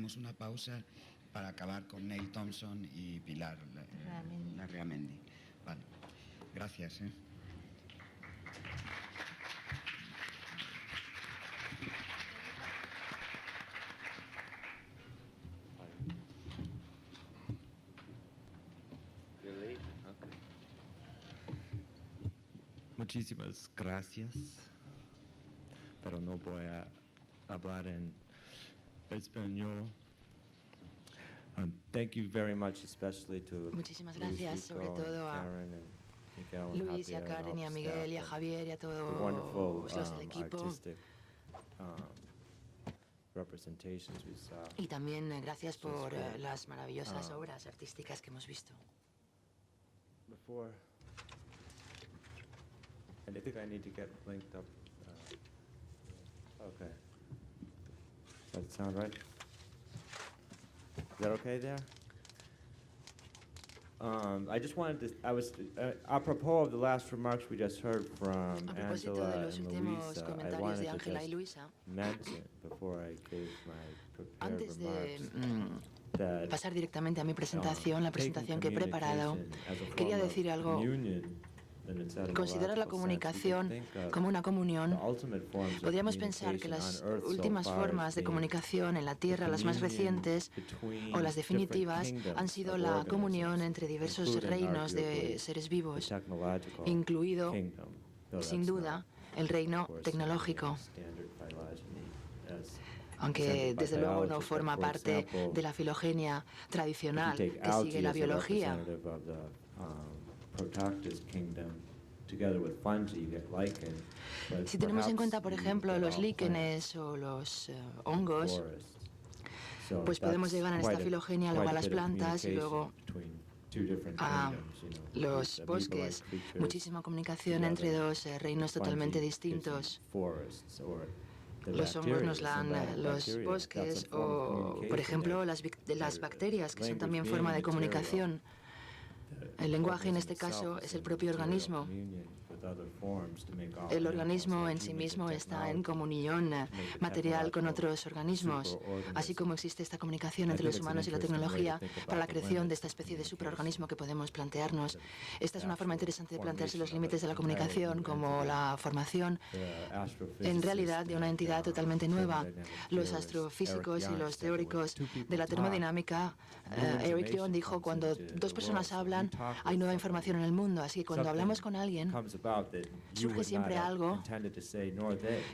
haremos una pausa para acabar con Neil Thompson y Pilar Larreamendi. Vale, gracias. Muchísimas gracias, pero no voy a hablar en español. Thank you very much, especially to Muchísimas gracias, sobre todo a Luis y a Karen y a Miguel y a Javier y a todos los del equipo. Y también gracias por las maravillosas obras artísticas que hemos visto. And I think I need to get linked up. Okay. Does that sound right? Is that okay there? I just wanted to, apropos of the last remarks we just heard from Angela and Luisa, I wanted to just mention before I gave my prepared remarks pasar directamente a mi presentación, la presentación que he preparado, quería decir algo. Considerar la comunicación como una comunión. Podríamos pensar que las últimas formas de comunicación en la Tierra, las más recientes o las definitivas, han sido la comunión entre diversos reinos de seres vivos, incluido, sin duda, el reino tecnológico. Aunque desde luego no forma parte de la filogenia tradicional que sigue la biología. Si tenemos en cuenta, por ejemplo, los líquenes o los hongos, pues podemos llegar en esta filogenia luego a las plantas y luego a los bosques. Muchísima comunicación entre dos reinos totalmente distintos. Los hongos nos dan los bosques o, por ejemplo, las bacterias, que son también forma de comunicación. El lenguaje, en este caso, es el propio organismo. El organismo en sí mismo está en comunión material con otros organismos, así como existe esta comunicación entre los humanos y la tecnología para la creación de esta especie de superorganismo que podemos plantearnos. Esta es una forma interesante de plantearse los límites de la comunicación, como la formación, en realidad, de una entidad totalmente nueva. Los astrofísicos y los teóricos de la termodinámica, Eric Young dijo, cuando dos personas hablan, hay nueva información en el mundo, así que cuando hablamos con alguien, surge siempre algo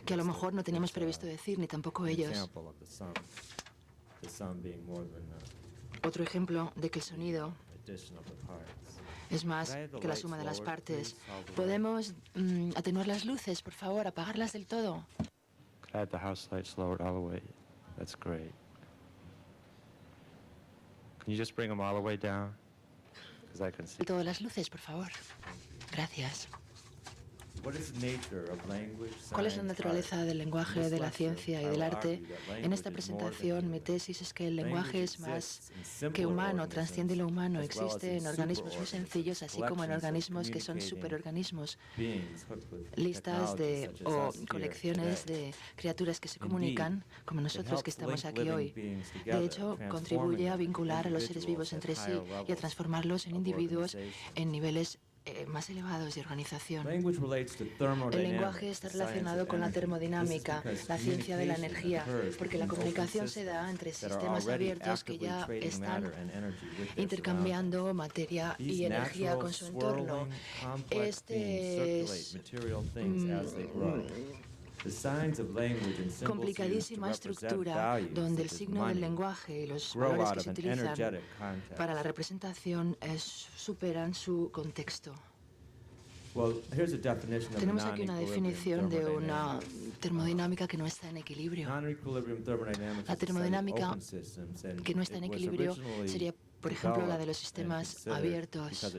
que a lo mejor no teníamos previsto decir, ni tampoco ellos. Otro ejemplo de que el sonido es más que la suma de las partes. ¿Podemos atenuar las luces, por favor, apagarlas del todo? The house lights lowered all the way. That's great. Can you just bring them all the way down? Because I can see. Todas las luces, por favor. Gracias. ¿Cuál es la naturaleza del lenguaje, de la ciencia y del arte? En esta presentación, mi tesis es que el lenguaje es más que humano, trasciende lo humano, existe en organismos muy sencillos, así como en organismos que son superorganismos. Listas o colecciones de criaturas que se comunican, como nosotros que estamos aquí hoy. De hecho, contribuye a vincular a los seres vivos entre sí y a transformarlos en individuos en niveles más elevados de organización. El lenguaje está relacionado con la termodinámica, la ciencia de la energía, porque la comunicación se da entre sistemas abiertos que ya están intercambiando materia y energía con su entorno. Este es complicadísima estructura donde el signo del lenguaje y los valores que se utilizan para la representación superan su contexto. Tenemos aquí una definición de una termodinámica que no está en equilibrio. La termodinámica que no está en equilibrio sería por ejemplo, la de los sistemas abiertos,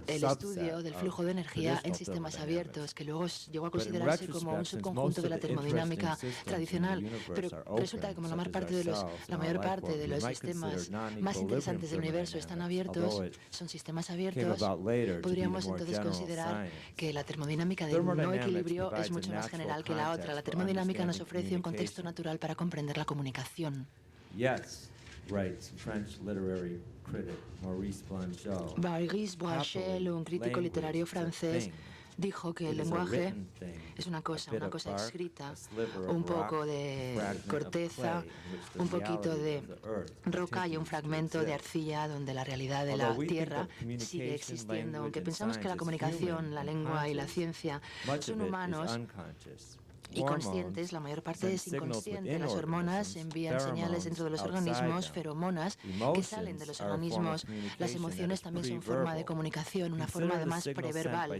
el estudio del flujo de energía en sistemas abiertos, que luego llegó a considerarse como un subconjunto de la termodinámica tradicional, pero resulta que como la mayor parte de los sistemas más interesantes del universo están abiertos, son sistemas abiertos, podríamos entonces considerar que la termodinámica del no equilibrio es mucho más general que la otra. La termodinámica nos ofrece un contexto natural para comprender la comunicación. Yes, writes French literary critic Maurice Blanchot. Maurice Blanchot, un crítico literario francés, dijo que el lenguaje es una cosa escrita, un poco de corteza, un poquito de roca y un fragmento de arcilla donde la realidad de la Tierra sigue existiendo. Aunque pensamos que la comunicación, la lengua y la ciencia son humanos y conscientes, la mayor parte es inconsciente. Las hormonas envían señales dentro de los organismos, feromonas, que salen de los organismos. Las emociones también son forma de comunicación, una forma además preverbal.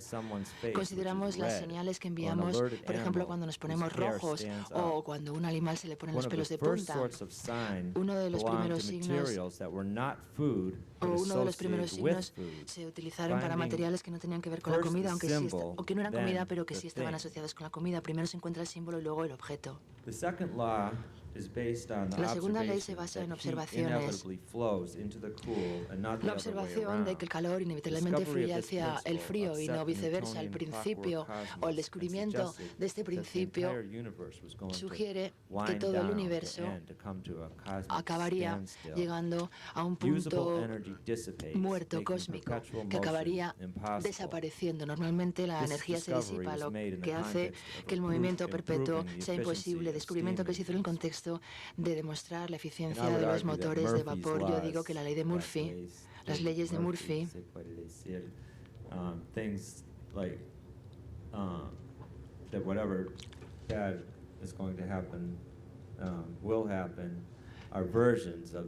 Consideramos las señales que enviamos, por ejemplo, cuando nos ponemos rojos o cuando a un animal se le ponen los pelos de punta. Uno de los primeros signos se utilizaron para materiales que no tenían que ver con la comida, o que no eran comida, pero que sí estaban asociados con la comida. Primero se encuentra el símbolo y luego el objeto. La segunda ley se basa en observaciones. La observación de que el calor inevitablemente fluye hacia el frío y no viceversa. El principio o el descubrimiento de este principio sugiere que todo el universo acabaría llegando a un punto muerto cósmico que acabaría desapareciendo. Normalmente la energía se disipa, lo que hace que el movimiento perpetuo sea imposible. Descubrimiento que se hizo en el contexto de demostrar la eficiencia de los motores de vapor. Yo digo que la ley de Murphy, las leyes de Murphy,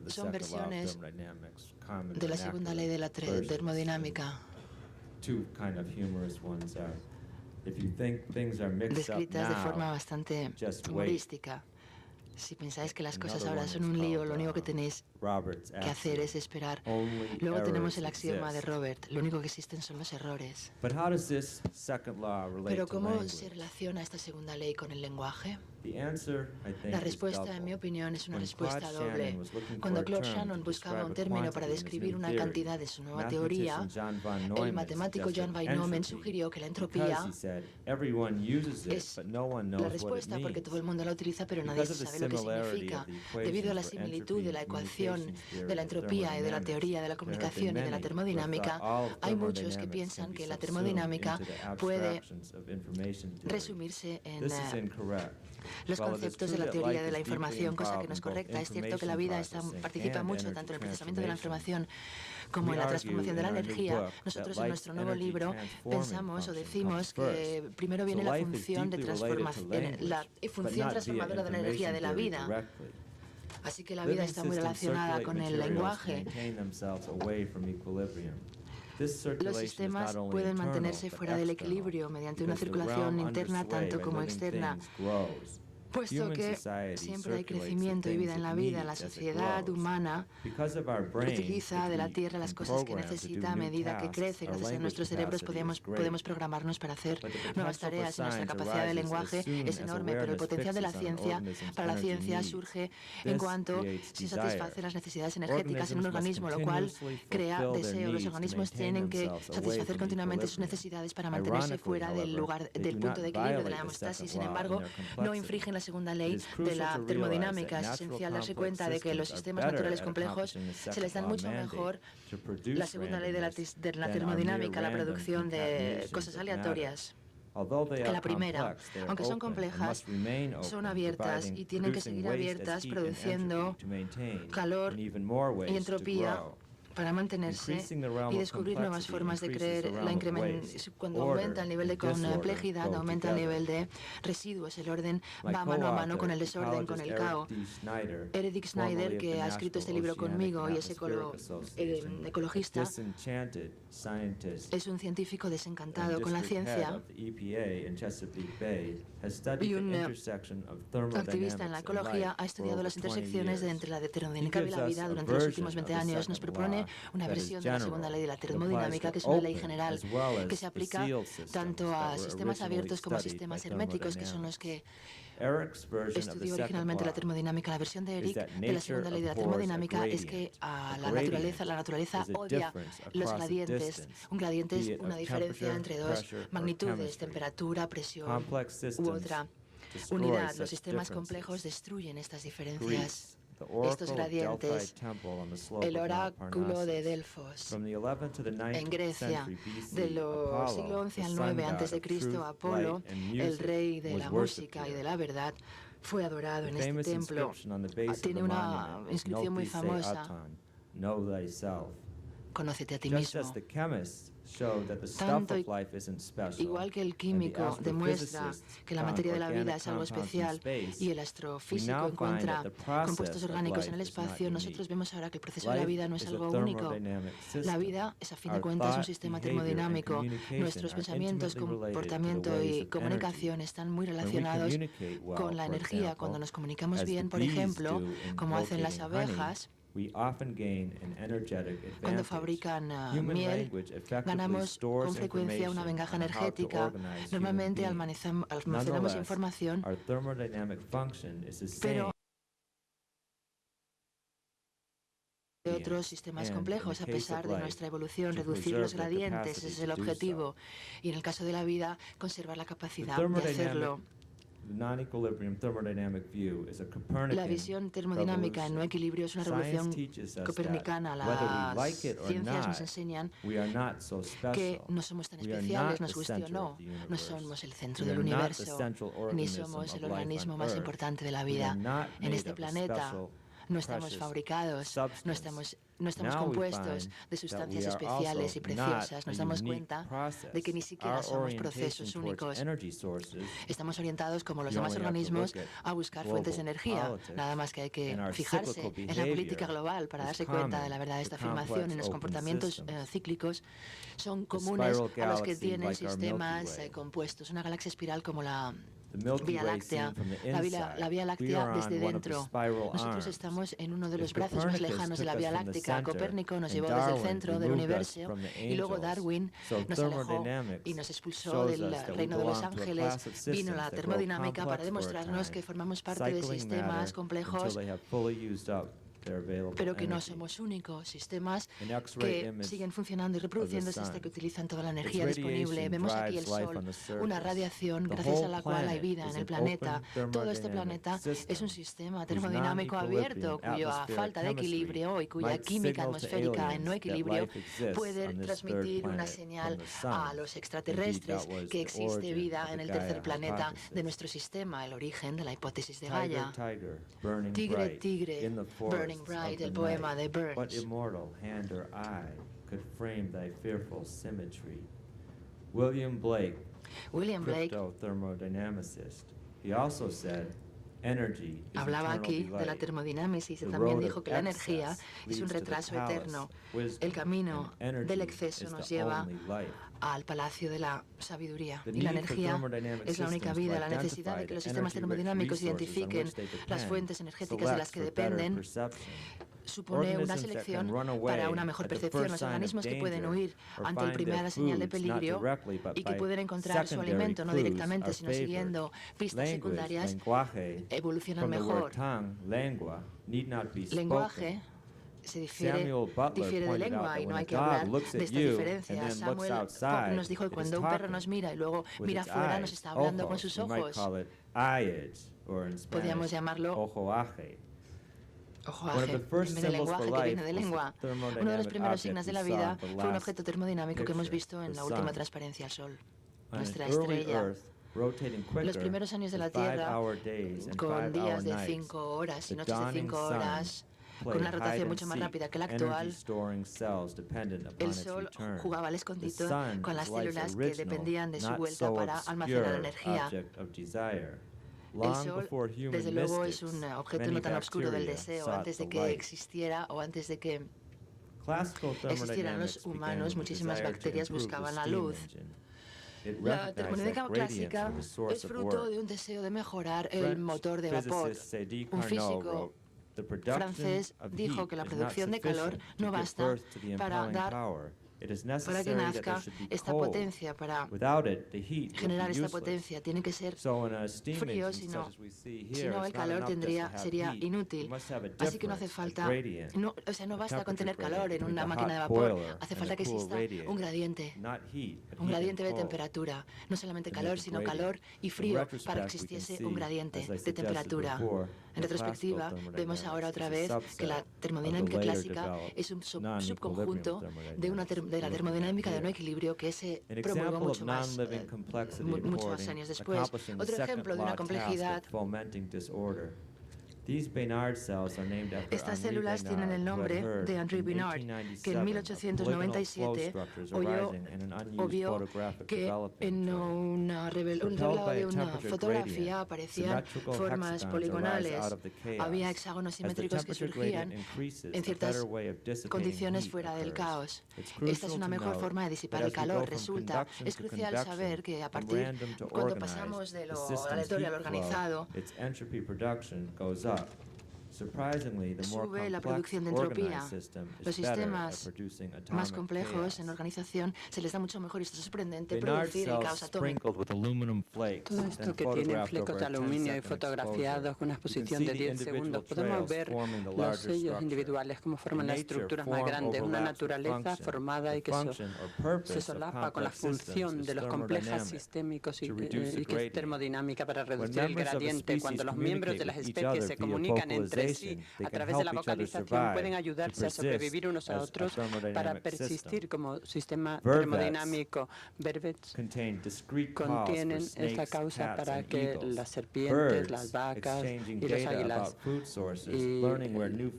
son versiones de la segunda ley de la termodinámica, descritas de forma bastante humorística. Si pensáis que las cosas ahora son un lío, lo único que tenéis que hacer es esperar. Luego tenemos el axioma de Robert. Lo único que existen son los errores. Pero ¿cómo se relaciona esta segunda ley con el lenguaje? La respuesta, en mi opinión, es una respuesta doble. Cuando Claude Shannon buscaba un término para describir una cantidad de su nueva teoría, el matemático Jan van Neumann sugirió que la entropía es la respuesta porque todo el mundo la utiliza, pero nadie sabe lo que significa. Debido a la similitud de la ecuación de la entropía y de la teoría de la comunicación y de la termodinámica, hay muchos que piensan que la termodinámica puede resumirse en los conceptos de la teoría de la información, cosa que no es correcta. Es cierto que la vida participa mucho tanto en el procesamiento de la información como en la transformación de la energía. Nosotros en nuestro nuevo libro pensamos o decimos que primero viene la función transformadora de la energía de la vida. Así que la vida está muy relacionada con el lenguaje. Los sistemas pueden mantenerse fuera del equilibrio mediante una circulación interna tanto como externa, puesto que siempre hay crecimiento y vida en la vida. La sociedad humana utiliza de la Tierra las cosas que necesita a medida que crece. Gracias a nuestros cerebros podemos programarnos para hacer nuevas tareas. Nuestra capacidad de lenguaje es enorme, pero el potencial de la ciencia para la ciencia surge en cuanto se satisfacen las necesidades energéticas en un organismo, lo cual crea deseo. Los organismos tienen que satisfacer continuamente sus necesidades para mantenerse fuera del punto de equilibrio de la homeostasis. Sin embargo, no infringen la segunda ley de la termodinámica. Es esencial darse cuenta de que los sistemas naturales complejos se les dan mucho mejor la segunda ley de la termodinámica, la producción de cosas aleatorias, que la primera. Aunque son complejas, son abiertas y tienen que seguir abiertas, produciendo calor y entropía para mantenerse y descubrir nuevas formas de creer. Cuando aumenta el nivel de complejidad, aumenta el nivel de residuos. El orden va mano a mano con el desorden, con el caos. Eric D. Schneider, que ha escrito este libro conmigo y es ecologista, es un científico desencantado con la ciencia y un activista en la ecología. Ha estudiado las intersecciones entre la termodinámica y la vida durante los últimos 20 años. Nos propone una versión de la segunda ley de la termodinámica, que es una ley general que se aplica tanto a sistemas abiertos como a sistemas herméticos, que son los que estudió originalmente la termodinámica. La versión de Eric de la segunda ley de la termodinámica es que la naturaleza odia los gradientes. Un gradiente es una diferencia entre dos magnitudes, temperatura, presión u otra unidad. Los sistemas complejos destruyen estas diferencias, estos gradientes. El oráculo de Delfos en Grecia, del siglo XI al IX a.C., Apolo, el rey de la música y de la verdad, fue adorado en este templo. Tiene una inscripción muy famosa: conócete a ti mismo. Tanto igual que el químico demuestra que la materia de la vida es algo especial y el astrofísico encuentra compuestos orgánicos en el espacio, nosotros vemos ahora que el proceso de la vida no es algo único. La vida es, a fin de cuentas, un sistema termodinámico. Nuestros pensamientos, comportamiento y comunicación están muy relacionados con la energía. Cuando nos comunicamos bien, por ejemplo, como hacen las abejas, cuando fabrican miel, ganamos con frecuencia una ventaja energética. Normalmente almacenamos información, pero de otros sistemas complejos. A pesar de nuestra evolución, reducir los gradientes, ese es el objetivo. Y en el caso de la vida, conservar la capacidad de hacerlo. La visión termodinámica en no equilibrio es una revolución copernicana. Las ciencias nos enseñan que no somos tan especiales, nos guste o no. No somos el centro del universo, ni somos el organismo más importante de la vida. En este planeta no estamos fabricados, no estamos compuestos de sustancias especiales y preciosas. Nos damos cuenta de que ni siquiera somos procesos únicos. Estamos orientados, como los demás organismos, a buscar fuentes de energía. Nada más que hay que fijarse en la política global para darse cuenta de la verdad de esta afirmación. En los comportamientos cíclicos son comunes a los que tienen sistemas compuestos. Una galaxia espiral como la Vía Láctea, la Vía Láctea desde dentro. Nosotros estamos en uno de los brazos más lejanos de la Vía Láctea. Copérnico nos llevó desde el centro del universo y luego Darwin nos alejó y nos expulsó del reino de los ángeles. Vino la termodinámica para demostrarnos que formamos parte de sistemas complejos, pero que no somos únicos, sistemas que siguen funcionando y reproduciéndose hasta que utilizan toda la energía disponible. Vemos aquí el Sol, una radiación gracias a la cual hay vida en el planeta. Todo este planeta es un sistema termodinámico abierto, cuya falta de equilibrio y cuya química atmosférica en no equilibrio puede transmitir una señal a los extraterrestres que existe vida en el tercer planeta de nuestro sistema, el origen de la hipótesis de Gaia. Tigre, tigre, Burning Bright, el poema de Burns. What immortal hand or eye could frame thy fearful symmetry? William Blake, cryptothermodynamicist, he also said, energy is hablaba eternal aquí de la delay. termodinámica y también dijo que la energía es un retraso eterno. El camino del exceso nos lleva al palacio de la sabiduría. Y la energía es la única vida. La necesidad de que los sistemas termodinámicos identifiquen las fuentes energéticas de las que dependen supone una selección para una mejor percepción. Los organismos que pueden huir ante la primera señal de peligro y que pueden encontrar su alimento no directamente, sino siguiendo pistas secundarias, evolucionan mejor. Lenguaje se difiere de lengua y no hay que hablar de esta diferencia. Samuel Pop nos dijo que cuando un perro nos mira y luego mira afuera, nos está hablando con sus ojos. Podríamos llamarlo ojo aje, en vez de lenguaje, que viene de lengua. Uno de los primeros signos de la vida fue un objeto termodinámico que hemos visto en la última transparencia al Sol, nuestra estrella. Los primeros años de la Tierra, con días de 5 horas y noches de 5 horas, con una rotación mucho más rápida que la actual, el Sol jugaba al escondite con las células que dependían de su vuelta para almacenar energía. El Sol, desde luego, es un objeto no tan oscuro del deseo. Antes de que existiera o antes de que existieran los humanos, muchísimas bacterias buscaban la luz. La termodinámica clásica es fruto de un deseo de mejorar el motor de vapor. Un físico francés dijo que la producción de calor no basta para que nazca esta potencia, para generar esta potencia. Tiene que ser frío, si no el calor sería inútil. Así que no hace falta, no basta con tener calor en una máquina de vapor, hace falta que exista un gradiente de temperatura. No solamente calor, sino calor y frío para que existiese un gradiente de temperatura. En retrospectiva, vemos ahora otra vez que la termodinámica clásica es un subconjunto de la termodinámica de no equilibrio que se promulgó muchos años después. Otro ejemplo de una complejidad. Estas células tienen el nombre de Henri Bénard, que en 1897 vio que en un revelado de una fotografía aparecían formas poligonales. Había hexágonos simétricos que surgían en ciertas condiciones fuera del caos. Esta es una mejor forma de disipar el calor. Resulta, es crucial saber que cuando pasamos de lo aleatorio a lo organizado, sube la producción de entropía. Los sistemas más complejos en organización se les da mucho mejor, y esto es sorprendente, producir el caos atómico. Todo esto que tiene flecos de aluminio y fotografiados con una exposición de 10 segundos, podemos ver los sellos individuales, cómo forman las estructuras más grandes, una naturaleza formada y que se solapa con la función de los complejos sistémicos y que es termodinámica para reducir el gradiente. Cuando los miembros de las especies se comunican entre sí a través de la vocalización, pueden ayudarse a sobrevivir unos a otros para persistir como sistema termodinámico. Verbets contienen esta causa para que las serpientes, las vacas y los águilas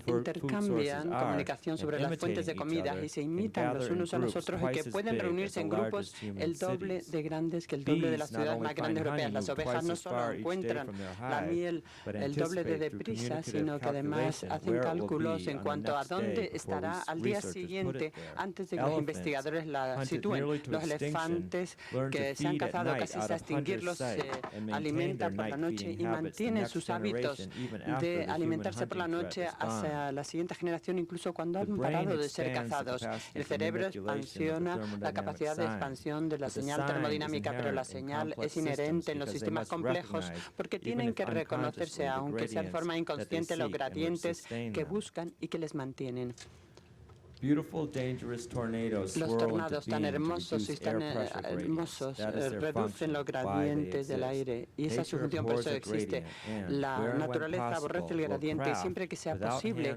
intercambian comunicación sobre las fuentes de comida y se imitan los unos a los otros, y que pueden reunirse en grupos el doble de grandes que el doble de las ciudades más grandes europeas. Las ovejas no solo encuentran la miel el doble de deprisa, sino que además hacen cálculos en cuanto a dónde estará al día siguiente antes de que los investigadores la sitúen. Los elefantes que se han cazado casi hasta extinguirlos se alimentan por la noche y mantienen sus hábitos de alimentarse por la noche hacia la siguiente generación, incluso cuando han parado de ser cazados. El cerebro expansiona la capacidad de expansión de la señal termodinámica, pero la señal es inherente en los sistemas complejos porque tienen que reconocerse, aunque sea de forma inconsciente, los gradientes que buscan y que les mantienen. Los tornados tan hermosos y tan hermosos reducen los gradientes del aire, y esa es su función, por eso existe. La naturaleza aborrece el gradiente, y siempre que sea posible,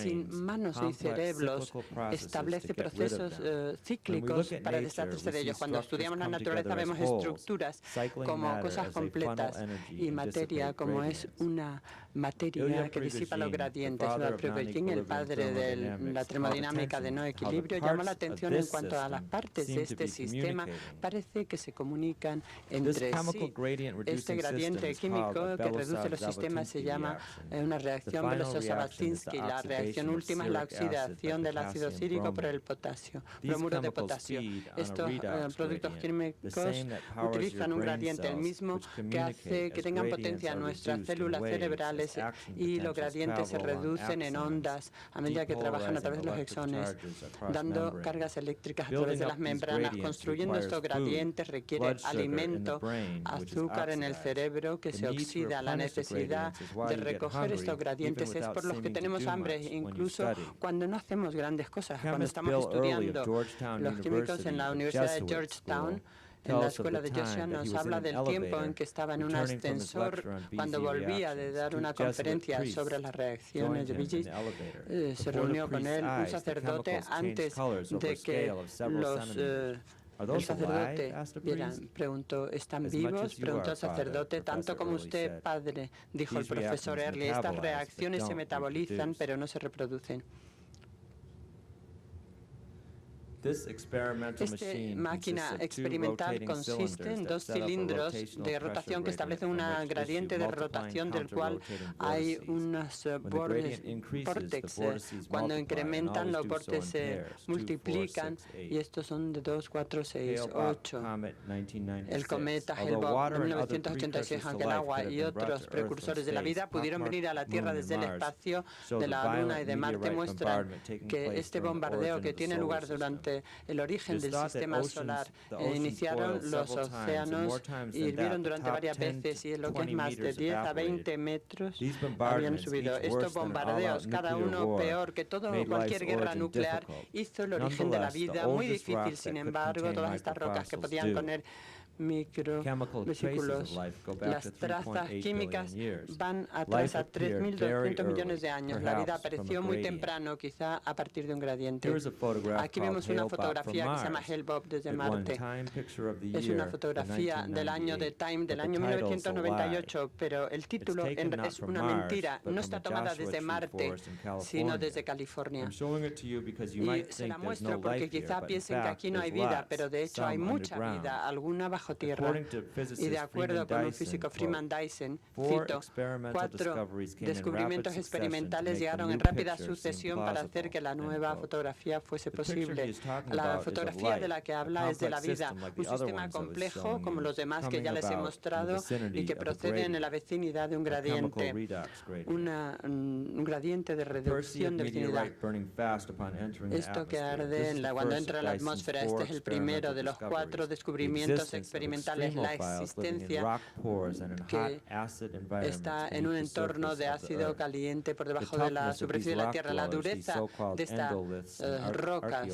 sin manos y cerebros, establece procesos cíclicos para deshacerse de ellos. Cuando estudiamos la naturaleza vemos estructuras como cosas completas y materia como es una materia que disipa los gradientes. El padre de la termodinámica de no equilibrio, llama la atención en cuanto a las partes de este sistema parece que se comunican entre sí. Este gradiente químico que reduce los sistemas se llama una reacción Belousov-Bastinsky. La reacción última es la oxidación del ácido cítrico por el potasio, bromuro de potasio. Estos productos químicos utilizan un gradiente, el mismo que hace que tengan potencia nuestras células cerebrales, y los gradientes se reducen en ondas a medida que trabajan a través de los exones, dando cargas eléctricas a través de las membranas. Construyendo estos gradientes requiere alimento, azúcar en el cerebro que se oxida. La necesidad de recoger estos gradientes es por los que tenemos hambre, incluso cuando no hacemos grandes cosas. Cuando estamos estudiando, los químicos en la Universidad de Georgetown, en la escuela de Joshua, nos habla del tiempo en que estaba en un ascensor cuando volvía de dar una conferencia sobre las reacciones de Bigis. Se reunió con él un sacerdote antes de que los El sacerdote preguntó, ¿están vivos? Preguntó el sacerdote, tanto como usted, padre, dijo el profesor Early. Estas reacciones se metabolizan, pero no se reproducen. Esta máquina experimental consiste en 2 cilindros de rotación que establecen una gradiente de rotación del cual hay unos vórtices. Cuando incrementan, los vórtices se multiplican y estos son de 2, 4, 6, 8. El cometa Hale-Bopp de 1986, aunque el agua y otros precursores de la vida pudieron venir a la Tierra desde el espacio de la Luna y de Marte, muestran que este bombardeo que tiene lugar durante el origen del sistema solar iniciaron los océanos y hirvieron durante varias veces, y es lo que es más de 10 a 20 metros habían subido. Estos bombardeos, cada uno peor que cualquier guerra nuclear, hizo el origen de la vida muy difícil. Sin embargo, todas estas rocas que podían poner microvesículos, las trazas químicas van atrás a 3.200 millones de años. La vida apareció muy temprano, quizá a partir de un gradiente. Aquí vemos una fotografía que se llama Hale-Bopp desde Marte. Es una fotografía del año de Time, del año 1998, pero el título es una mentira. No está tomada desde Marte, sino desde California. Y se la muestro porque quizá piensen que aquí no hay vida, pero de hecho hay mucha vida, alguna bajo tierra. Y de acuerdo con un físico, Freeman Dyson, cito, 4 descubrimientos experimentales llegaron en rápida sucesión para hacer que la nueva fotografía fuese posible. La fotografía de la que habla es de la vida, un sistema complejo como los demás que ya les he mostrado y que proceden en la vecinidad de un gradiente, un gradiente de reducción de vecinidad. Esto que arde cuando entra en la atmósfera, este es el primero de los 4 descubrimientos experimentales, la existencia que está en un entorno de ácido caliente por debajo de la superficie de la Tierra. La dureza de estas rocas,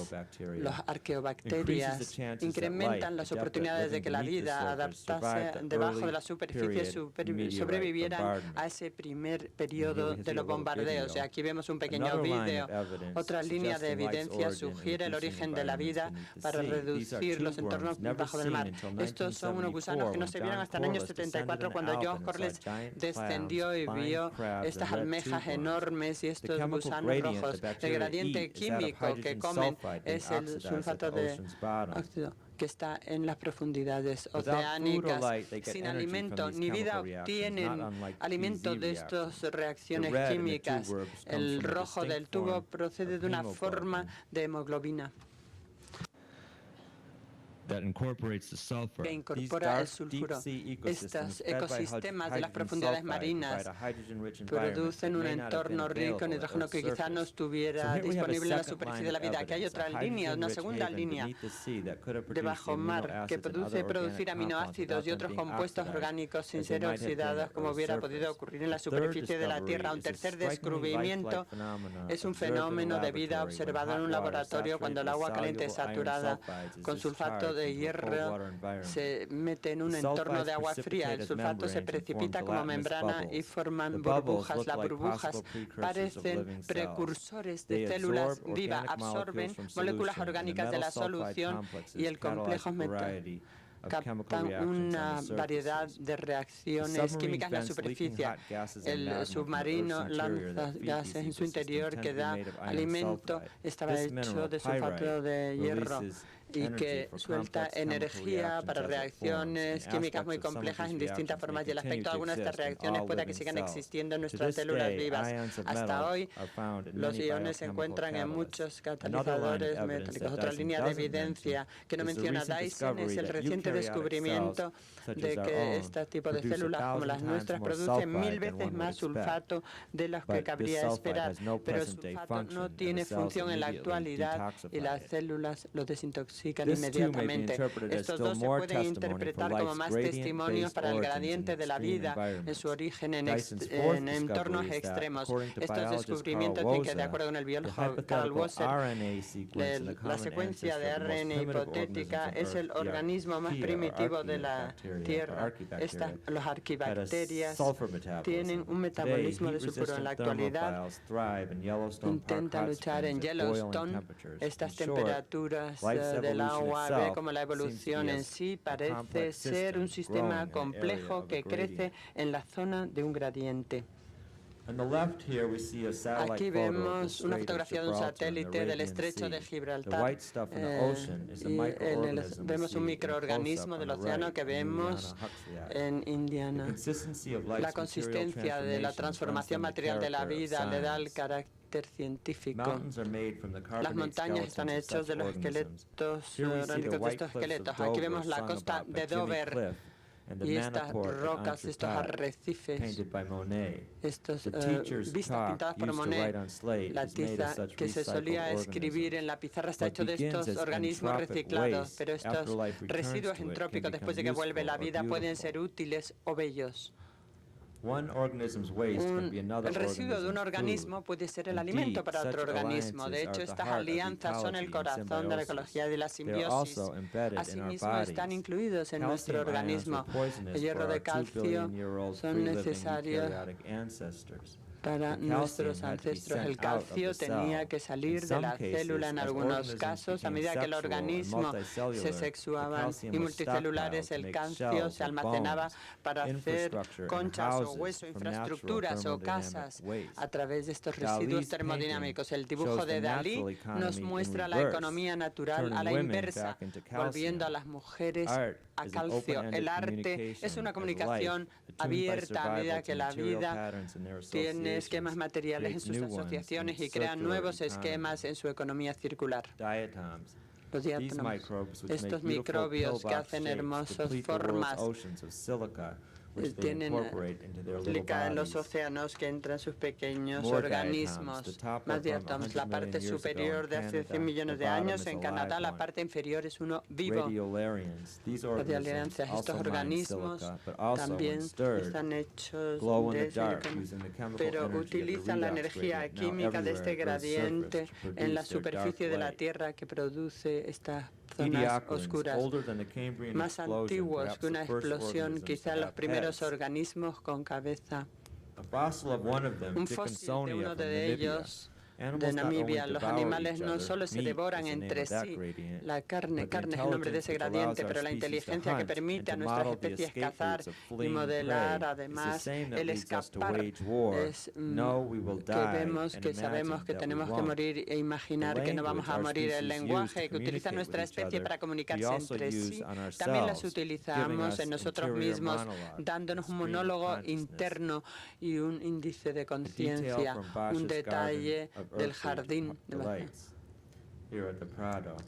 las arqueobacterias, incrementan las oportunidades de que la vida adaptase debajo de la superficie sobreviviera a ese primer periodo de los bombardeos. Y aquí vemos un pequeño vídeo. Otra línea de evidencia sugiere el origen de la vida para reducir los entornos debajo del mar. Estos son unos gusanos que no se vieron hasta el año 74, cuando John Corliss descendió y vio estas almejas enormes y estos gusanos rojos. El gradiente químico que comen es el sulfato de óxido, que está en las profundidades oceánicas. Sin alimento ni vida obtienen alimento de estas reacciones químicas. El rojo del tubo procede de una forma de hemoglobina que incorpora el sulfuro. Estos ecosistemas de las profundidades marinas producen un entorno rico en hidrógeno que quizás no estuviera disponible en la superficie de la vida. Aquí hay otra línea, una segunda línea de bajo mar que producir aminoácidos y otros compuestos orgánicos sin ser oxidados, como hubiera podido ocurrir en la superficie de la Tierra. Un tercer descubrimiento es un fenómeno de vida observado en un laboratorio cuando el agua caliente saturada con sulfato de hierro se mete en un entorno de agua fría. El sulfato se precipita como membrana y forman burbujas. Las burbujas parecen precursores de células vivas, absorben moléculas orgánicas de la solución y el complejo captan una variedad de reacciones químicas en la superficie. El submarino lanza gases en su interior que da alimento. Estaba hecho de sulfato de hierro y que suelta energía para reacciones químicas muy complejas en distintas formas, y el efecto de algunas de estas reacciones puede que sigan existiendo en nuestras células vivas. Hasta hoy, los iones se encuentran en muchos catalizadores metálicos. Otra línea de evidencia que no menciona Dyson es el reciente descubrimiento de que este tipo de células, como las nuestras, producen 1000 veces más sulfato de lo que cabría esperar, pero el sulfato no tiene función en la actualidad y las células lo desintoxican inmediatamente. Estos dos se pueden interpretar como más testimonios para el gradiente de la vida en su origen en entornos extremos. Estos descubrimientos dicen que, de acuerdo con el biólogo Carl Wasser, la secuencia de ARN hipotética es el organismo más primitivo de la Tierra. Los arquibacterias tienen un metabolismo de sulfuro. En la actualidad intentan luchar en Yellowstone. Estas temperaturas de del agua, ve cómo la evolución en sí parece ser un sistema complejo que crece en la zona de un gradiente. Aquí vemos una fotografía de un satélite del estrecho de Gibraltar. Vemos un microorganismo del océano que vemos en Indiana. La consistencia de la transformación material de la vida le da el carácter científico. Las montañas están hechas de los esqueletos orgánicos de estos esqueletos. Aquí vemos la costa de Dover y estas rocas, estos arrecifes, estas vistas pintadas por Monet. La tiza que se solía escribir en la pizarra está hecho de estos organismos reciclados, pero estos residuos entrópicos, después de que vuelve la vida, pueden ser útiles o bellos. El residuo de un organismo puede ser el alimento para otro organismo. De hecho, estas alianzas son el corazón de la ecología y de la simbiosis. Asimismo, están incluidos en nuestro organismo. El hierro de calcio son necesarios para nuestros ancestros. El calcio tenía que salir de la célula en algunos casos. A medida que el organismo se sexuaba y multicelulares, el calcio se almacenaba para hacer conchas o hueso, infraestructuras o casas a través de estos residuos termodinámicos. El dibujo de Dalí nos muestra la economía natural a la inversa, volviendo a las mujeres a calcio. El arte es una comunicación abierta a medida que la vida tiene esquemas materiales en sus asociaciones y crea nuevos esquemas en su economía circular. Los diátomos, estos microbios que hacen hermosas formas, tienen silica en los océanos que entran sus pequeños organismos, más diátomos. La parte superior de hace 100 millones de años en Canadá, la parte inferior es uno vivo. Radiolariancias, estos organismos también están hechos de silicona, pero utilizan la energía química de este gradiente en la superficie de la Tierra que produce estas zonas oscuras, más antiguos que una explosión, quizá los primeros organismos con cabeza. Un fósil de uno de ellos, de Namibia. Los animales no solo se devoran entre sí la carne es el nombre de ese gradiente, pero la inteligencia que permite a nuestras especies cazar y modelar, además, el escapar, es que vemos, que sabemos que tenemos que morir e imaginar que no vamos a morir. El lenguaje que utiliza nuestra especie para comunicarse entre sí, también las utilizamos en nosotros mismos, dándonos un monólogo interno y un índice de conciencia, un detalle del jardín de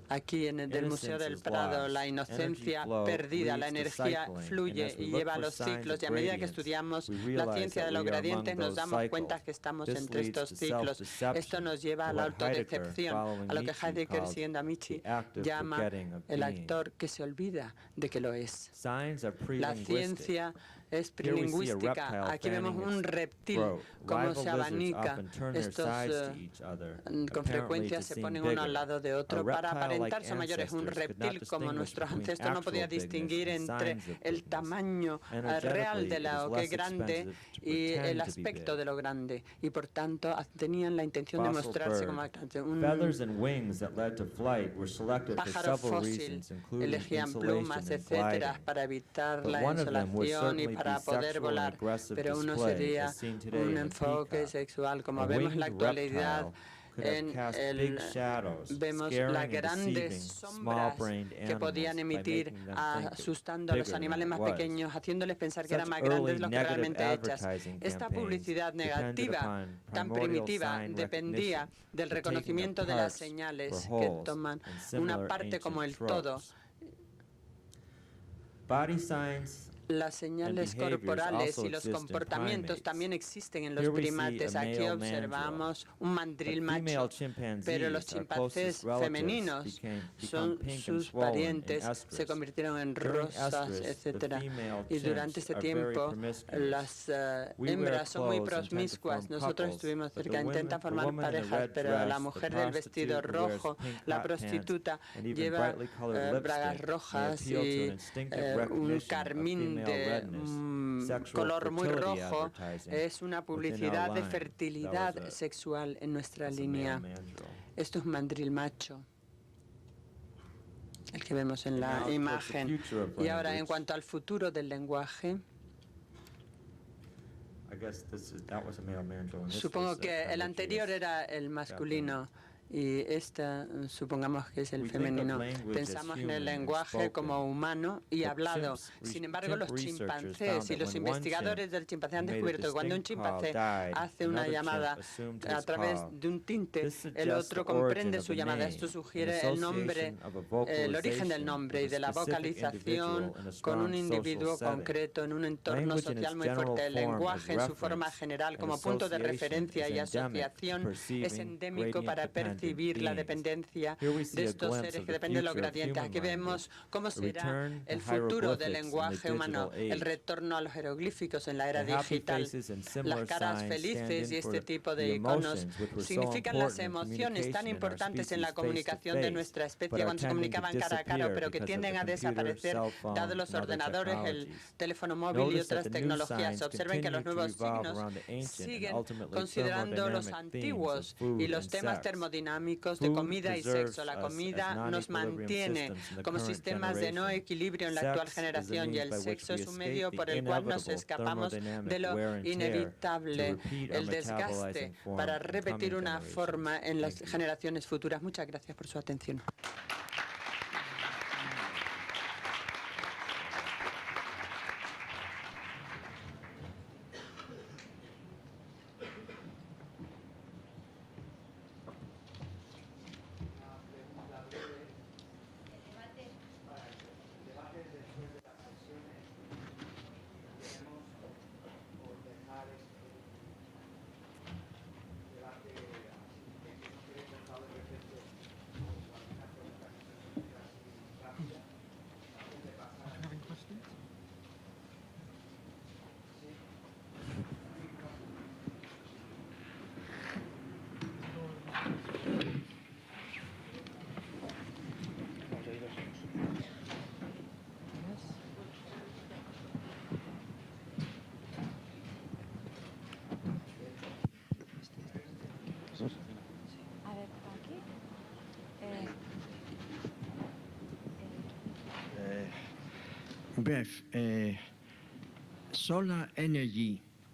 aquí en el Museo del Prado. La inocencia perdida, la energía fluye y lleva a los ciclos, y a medida que estudiamos la ciencia de los gradientes nos damos cuenta que estamos entre estos ciclos. Esto nos lleva a la autodecepción, a lo que Heidegger, siguiendo a Nietzsche, llama el actor que se olvida de que lo es. La ciencia es prilingüística. Aquí vemos un reptil, cómo se abanica. Estos con frecuencia se ponen uno al lado de otro para aparentar ser mayores. Un reptil, como nuestros ancestros, no podía distinguir entre el tamaño real de lo que es grande y el aspecto de lo grande, y por tanto tenían la intención de mostrarse como grande. Un pájaro fósil, elegían plumas, etcétera, para evitar la insolación y para poder volar, pero uno sería un enfoque sexual, como vemos en la actualidad. Vemos las grandes sombras que podían emitir, asustando a los animales más pequeños, haciéndoles pensar que eran más grandes de lo que realmente hechas. Esta publicidad negativa, tan primitiva, dependía del reconocimiento de las señales que toman una parte como el todo. Las señales corporales y los comportamientos también existen en los primates. Aquí observamos un mandril macho, pero los chimpancés femeninos son sus parientes, se convirtieron en rosas, etc. Y durante este tiempo las hembras son muy promiscuas. Nosotros estuvimos cerca, intentan formar parejas, pero la mujer del vestido rojo, la prostituta, lleva bragas rojas y un carmín de color muy rojo. Es una publicidad de fertilidad sexual en nuestra línea. Esto es un mandril macho. el que vemos en la imagen. Y ahora, en cuanto al futuro del lenguaje, supongo que el anterior era el masculino y supongamos que es el femenino. Pensamos en el lenguaje como humano y hablado. Sin embargo, los chimpancés y los investigadores del chimpancé han descubierto que cuando un chimpancé hace una llamada a través de un tinte, el otro comprende su llamada. Esto sugiere el nombre, el origen del nombre y de la vocalización con un individuo concreto en un entorno social muy fuerte. El lenguaje en su forma general como punto de referencia y asociación es endémico para percibir la dependencia de estos seres que dependen de los gradientes. Aquí vemos cómo será el futuro del lenguaje humano, el retorno a los jeroglíficos en la era digital. Las caras felices y este tipo de iconos significan las emociones tan importantes en la comunicación de nuestra especie cuando se comunicaban cara a cara, pero que tienden a desaparecer dados los ordenadores, el teléfono móvil y otras tecnologías. Observen que los nuevos signos siguen considerando los antiguos y los temas termodinámicos de comida y sexo. La comida nos mantiene como sistemas de no equilibrio en la actual generación y el sexo es un medio por el cual nos escapamos de lo inevitable, el desgaste, para repetir una forma en las generaciones futuras. Muchas gracias por su atención.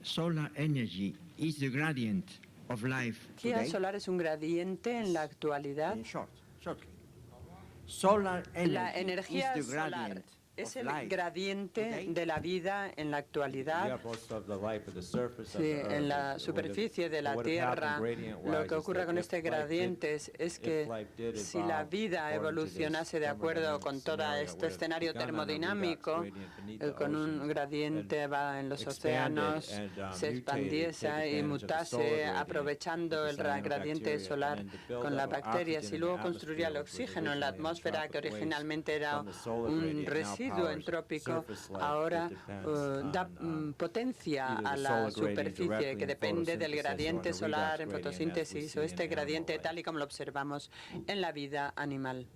Solar energy is the gradient of life ¿Energía today? solar es un gradiente en la actualidad? Shortly. Solar La energy energía is the solar gradient es of el life gradiente today. de la vida en la actualidad. Sí, en la superficie de la Tierra, lo que ocurre con este gradiente es que si la vida evolucionase de acuerdo con todo este escenario termodinámico, con un gradiente va en los océanos, se expandiese y mutase aprovechando el gradiente solar con las bacterias y luego construiría el oxígeno en la atmósfera que originalmente era un residuo entrópico, ahora da potencia a la superficie que depende del gradiente solar en fotosíntesis o este gradiente tal y como lo observamos en la vida animal.